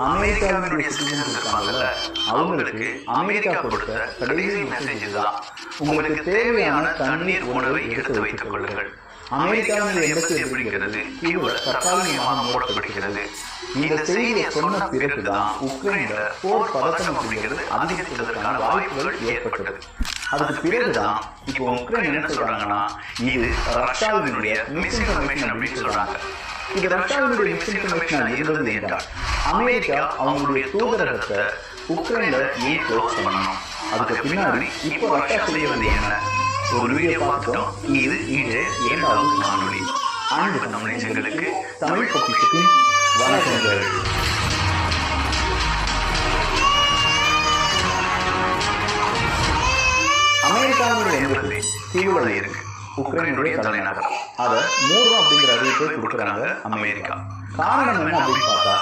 அமெரிக்காவினுடைய சிட்டிசன்ஸ் இருப்பாங்கல்ல, அவங்களுக்கு அமெரிக்கா கொடுத்த கடைசி மெசேஜ் இதுதான்: உங்களுக்கு தேவையான தண்ணீர், உணவை எடுத்து வைத்துக் கொள்ளுங்கள். அமெரிக்காவினுடைய எம்பசி அப்படிங்கிறது கீழே தற்காலிகமாக மூடப்படுகிறது. இந்த செய்தியை சொன்ன பிறகுதான் உக்ரைன்ல போர் பதட்டம் அப்படிங்கிறது அதிகரித்ததற்கான வாய்ப்புகள் ஏற்பட்டது. அதுக்கு பிறகுதான் இப்போ உக்ரைன் என்ன சொல்றாங்கன்னா, இது ரஷ்யாவினுடைய மிஸ்இன்ஃபர்மேஷன் அப்படின்னு சொல்றாங்க. இது ரஷ்யாவினுடைய மிஸ்இன்ஃபர்மேஷன் இருந்தது என்றால் அமெரிக்கா அவங்களுடைய தூதரகத்தை உக்ரைன்ல ஏன் க்ளோஸ் பண்ணணும்? அதுக்கு பின்னாடி இப்போ ரஷ்யா செய்வது என்ன? ஒரு வீடியோ பார்த்துட்டோம். இது இரண்டாவது காணொளி. அன்பு தமிழ் நெஞ்சங்களுக்கு தமிழ் பொக்கிஷத்தின் வணக்கங்கள். அமெரிக்காவுடைய எம்பசி கீழே இருக்கு, உக்ரைனுடைய தலைநகரம். அதை மூடுறோம் அப்படிங்கிற அறிவிப்பை கொடுக்குறாங்க அமெரிக்கா. காரணம் என்ன அப்படின்னு பார்த்தா,